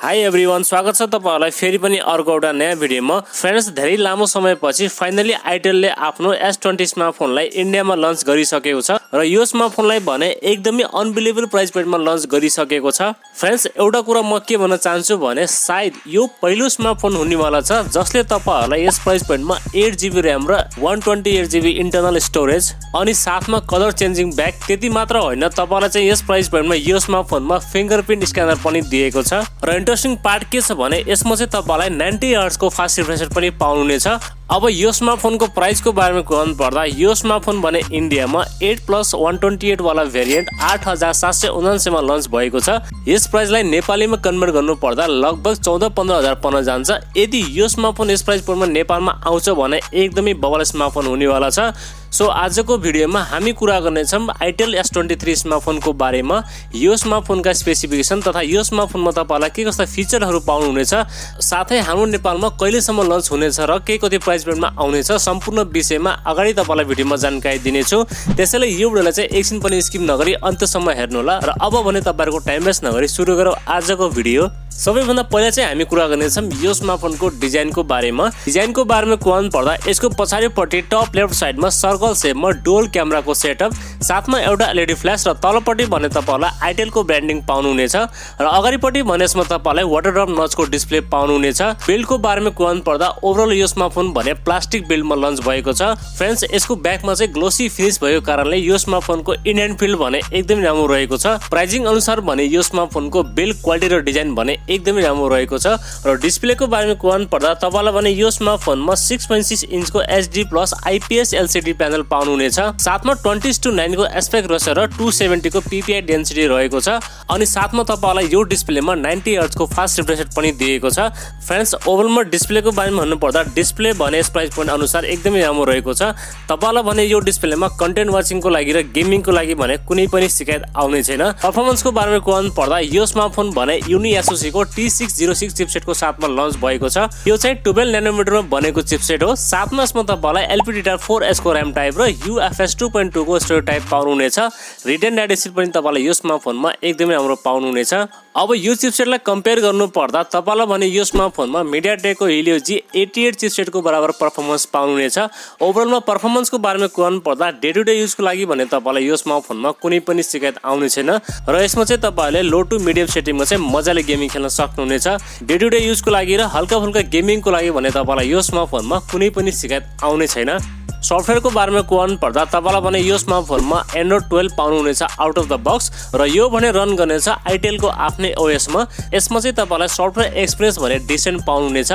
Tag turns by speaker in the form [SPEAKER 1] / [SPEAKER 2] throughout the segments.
[SPEAKER 1] High everyone, स्वागत छ तपाईहरुलाई फेरि पनि अर्को एउटा नयाँ भिडियोमा। फ्रेन्ड्स, धेरै लामो समयपछि फाइनली आइटेलले आफ्नो S20 स्मार्टफोनलाई इन्डियामा लन्च गरिसकेको छ र यो स्मार्टफोनलाई भने एकदमै अनबिलिभेबल प्राइस पोइन्टमा लन्च गरिसकेको छ। फ्रेन्ड्स, एउटा कुरा म के भन्न चाहन्छु भने सायद यो पहिलो स्मार्टफोन हुनेवाला छ जसले तपाईहरुलाई यस प्राइस पोइन्टमा 8GB र्याम र 128GB इन्टरनल स्टोरेज अनि साथमा कलर चेन्जिङ ब्याक, त्यति मात्र होइन तपाईलाई चाहिँ यस प्राइस पोइन्टमा यो स्मार्टफोनमा फिंगरप्रिन्ट स्क्यानर पनि दिएको छ र इन्ट्रेस्टिङ पार्ट के छ भने यसमा चाहिँ तपाईलाई 90Hz को फास्ट रिफ्रेश रेट पनि पाउनुहुनेछ। अब यो स्मार्टफोनको प्राइसको बारेमा कहनु पर्दा यो स्मार्टफोन भने इन्डियामा 8+128 वाला भेरिएन्ट 8779 मा लन्च भएको छ। यस प्राइसलाई नेपालीमा कन्भर्ट गर्नु पर्दा लगभग 14-15 हजार पर्न जान्छ। यदि यो स्मार्टफोन यस प्राइस पोइन्टमा नेपालमा आउँछ भने एकदमै बवाल स्मार्टफोन हुनेवाला छ। सो आजको भिडियोमा हामी कुरा गर्नेछौं आइटेल S23 स्मार्टफोनको बारेमा, यो स्मार्टफोनका स्पेसिफिकेसन तथा यो स्मार्टफोनमा तपाईलाई के कस्ता फिचरहरू पाउनुहुनेछ, साथै हाम्रो नेपालमा कहिलेसम्म लन्च हुनेछ र के कति प्राइस पोइन्टमा आउनेछ, सम्पूर्ण विषयमा अगाडि तपाईलाई भिडियोमा जानकारी दिनेछु। त्यसैले यो भिडियोलाई चाहिँ एकछिन पनि स्किप नगरी अन्त्यसम्म हेर्नु होला। र अब भने तपाईहरुको टाइम वेस्ट नगरी सुरु गरौँ आजको भिडियो। सबैभन्दा पहिला चाहिँ हामी कुरा गर्नेछौं यो स्मार्टफोनको डिजाइनको बारेमा। डिजाइनको बारेमा कहनु पर्दा यसको पछाडिपट्टि टप लेफ्ट साइडमा सर्कल शेपमा डुअल क्यामेराको सेटअप, साथमा एउटा एलईडी फ्ल्याश र तलपट्टि भने तपाईलाई आइटेलको ब्रान्डिङ पाउनुहुनेछ र अगाडिपट्टि भने यसमा तपाईलाई वाटर ड्रप नचको डिस्प्ले पाउनुहुनेछ। बिल्डको बारेमा कहनु पर्दा ओभरअल यो स्मार्टफोन भने प्लास्टिक बिल्डमा लन्च भएको छ। फ्रेन्ड्स, यसको ब्याकमा चाहिँ ग्लोसी फिनिश भएको कारणले यो स्मार्टफोनको इन ह्यान्ड फिल भने एकदमै राम्रो रहेको छ। प्राइसिङ अनुसार भने यो स्मार्टफोनको बिल्ड क्वालिटी र डिजाइन भने एकदमै राम्रो रहेको छ। र डिस्प्लेको बारेमा कहनु पर्दा तपाईलाई भने यो स्मार्टफोनमा 6.6 इन्चको HD+ IPS LCD प्यानल पाउनुहुनेछ। साथमा 20:9 को एस्पेक्ट रेशियो र 270 को PPI डेन्सिटी रहेको छ अनि साथमा तपाईलाई यो डिस्प्लेमा 90Hz को फास्ट रिफ्रेश रेट पनि दिएको छ। फ्रेन्ड्स, ओभरअलमा डिस्प्लेको बारेमा भन्नु पर्दा डिस्प्ले भने यस प्राइस पोइन्ट अनुसार एकदमै राम्रो रहेको छ। तपाईलाई भने यो डिस्प्लेमा कन्टेन्ट वाचिङको लागि र गेमिङको लागि भने कुनै पनि शिकायत आउने छैन। परफर्मेन्सको बारेमा कहनु पर्दा यो स्मार्टफोन भने युनि एसओसी को T606 चिपसेटको साथमा लन्च भएको छ। यो चाहिँ 12 नैनोमिटरमा बनेको चिपसेट हो। साथमा यसमा तपाईलाई LPDDR4S को र्याम टाइप र UFS 2.2 को स्टोरेज टाइप पाउनुहुनेछ। रिटेन डाटा सिट पनि तपाईलाई यो स्मार्टफोनमा एकदमै राम्रो पाउनुहुनेछ। अब यो चिपसेटलाई कम्पेयर गर्नु पर्दा तपाईलाई भने यो स्मार्टफोनमा मिडियाटेकको Helio G88 चिपसेटको बराबर परफर्मेन्स पाउनुहुनेछ। ओभरअलमा परफर्मेन्सको बारेमा कहनु पर्दा डे टु डे युजको लागि भने तपाईलाई यो स्मार्टफोनमा कुनै पनि शिकायत आउने छैन र यसमा चाहिँ तपाईले लो टु मिडियम सेटिङमा चाहिँ मजाले गेमिङ खेल्न सक्नुहुनेछ। डे टु डे युजको लागि र हल्का फुल्का गेमिङको लागि भने तपाईलाई यो स्मार्टफोनमा कुनै पनि शिकायत आउने छैन। सफ्टवेयरको बारेमा कहनु पर्दा तपाईलाई भने यो स्मार्टफोनमा Android 12 पाउनुहुनेछ आउट अफ द बक्स र यो भने रन गर्नेछ आइटेलको आफ्नै OS मा। यसमा चाहिँ तपाईलाई सफ्टवेयर एक्सप्रेस भने डिसेन्ट पाउनुहुनेछ।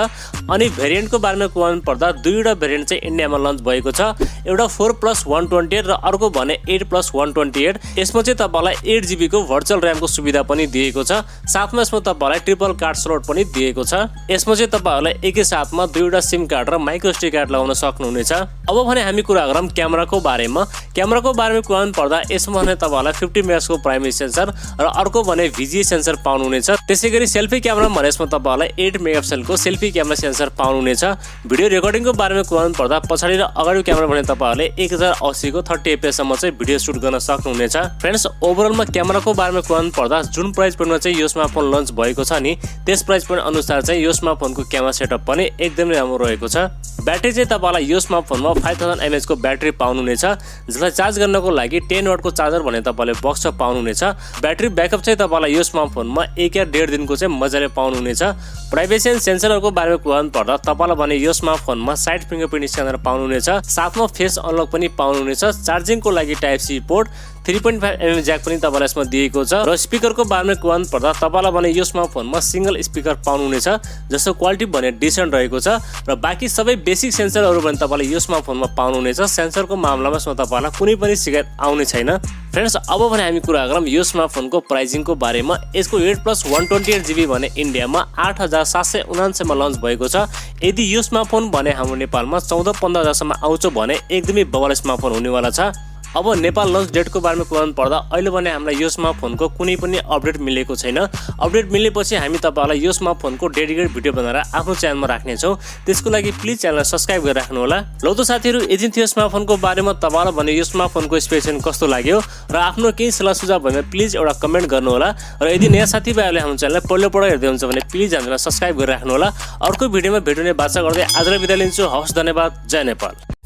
[SPEAKER 1] अनि भेरिएन्टको बारेमा कहनु पर्दा दुईवटा भेरिएन्ट चाहिँ इन्डियामा लन्च भएको छ। एउटा 4+128 र अर्को भने 8+128। यसमा चाहिँ तपाईलाई 8GB को भर्चुअल र्यामको सुविधा पनि दिएको छ। साथमा यसमा तपाईलाई ट्रिपल कार्ड स्लट पनि दिएको छ। यसमा चाहिँ तपाईहरुलाई एकै साथमा दुईवटा सिम कार्ड र माइक्रो SD कार्ड लगाउन सक्नुहुनेछ। अब हामी कुरा गरौँ क्यामेराको बारेमा। क्यामेराको बारेमा कहनु पर्दा यसमा भने तपाईलाई 50 मेगापिक्सल को प्राइमेरी सेन्सर र अर्को भने VGA सेन्सर पाउनुहुनेछ। त्यसैगरी सेल्फी क्यामेरा भने यसमा तपाईलाई 8 मेगापिक्सल को सेल्फी क्यामेरा सेन्सर पाउनुहुनेछ। भिडियो रेकर्डिङको बारेमा कहनु पर्दा पछाडी र अगाडि क्यामेरा भने तपाईहरुले 1080 को 30 fps सम्म चाहिँ भिडियो सुट गर्न सक्नुहुनेछ। फ्रेन्ड्स, ओभरअलमा क्यामेराको बारेमा कहनु पर्दा जुन प्राइस पोइन्टमा चाहिँ यो स्मार्टफोन लन्च भएको छ नि त्यस प्राइस पोइन्ट अनुसार चाहिँ यो स्मार्टफोनको क्यामेरा सेटअप पनि एकदमै राम्रो रहेको छ। ब्याट्री चाहिँ तपाईलाई यो स्मार्टफोनमा 5000 mAh को ब्याट्री पाउनुहुनेछ, जसलाई चार्ज गर्नको लागि 10 वाट को चार्जर भने तपाईले बक्स पाउनुहुनेछ। ब्याट्री ब्याकअप चाहिँ तपाईलाई यो स्मार्टफोनमा 1 या 1.5 दिनको चाहिँ मजाले पाउनुहुनेछ। प्राइभेसी एन्ड सेन्सरहरुको बारेमा कहनु पर्दा तपाईलाई भने यो स्मार्टफोनमा साइड फिंगरप्रिन्ट स्क्यानर पाउनुहुनेछ। साथमा फेस अनलक पनि पाउनुहुनेछ। चार्जिङको लागि type C port, 3.5mm jack पनि तपाईलाई यसमा दिएको छ। र स्पिकरको बारेमा कहनु पर्दा तपाईलाई भने यो स्मार्टफोनमा सिंगल स्पिकर पाउनुहुनेछ जसको क्वालिटी भने डिसेन्ट रहेको छ र बाँकी सबै बेसिक सेन्सरहरु भने तपाईले यो स्मार्टफोनमा पाउनुहुनेछ। सेन्सरको मामलामा यसमा तपाईलाई कुनै पनि शिकायत आउने छैन। फ्रेन्ड्स, अब भने हामी कुरा गरौँ यो स्मार्टफोनको प्राइसिङको बारेमा। यसको 8+128GB भने इन्डियामा 8779 मा लन्च भएको छ। यदि यो स्मार्टफोन भने हाम्रो नेपालमा 14-15 हजार सम्म आउँछ भने एकदमै बवाल स्मार्टफोन हुनेवाला छ। अब नेपाल लन्च डेटको बारेमा कुरा पर्दा अहिले भने हामीलाई यो स्मार्टफोनको कुनै पनि अपडेट मिलेको छैन। अपडेट मिलेपछि हामी तपाईहरुलाई यो स्मार्टफोनको डेडिकेटेड भिडियो बनाएर आफ्नो च्यानलमा राख्नेछौँ। त्यसको लागि प्लिज च्यानललाई सब्स्क्राइब गरेर राख्नु होला। लौ त साथीहरु, यति थियो स्मार्टफोनको बारेमा तपाईहरुलाई भने यो स्मार्टफोनको स्पेसिफिकेसन कस्तो लाग्यो र आफ्नो केही सल्लाह सुझाव भने प्लिज एउटा कमेन्ट गर्नु होला। र यदि नयाँ साथीभाइहरुले हाम्रो च्यानललाई पहिलोपल्ट हेर्दै हुनुहुन्छ भने प्लिज हामीलाई सब्स्क्राइब गरेर राख्नु होला। अर्को भिडियोमा भेट्ने बाचा गर्दै आजलाई बिदा लिन्छु। हवस्, धन्यवाद। जय नेपाल।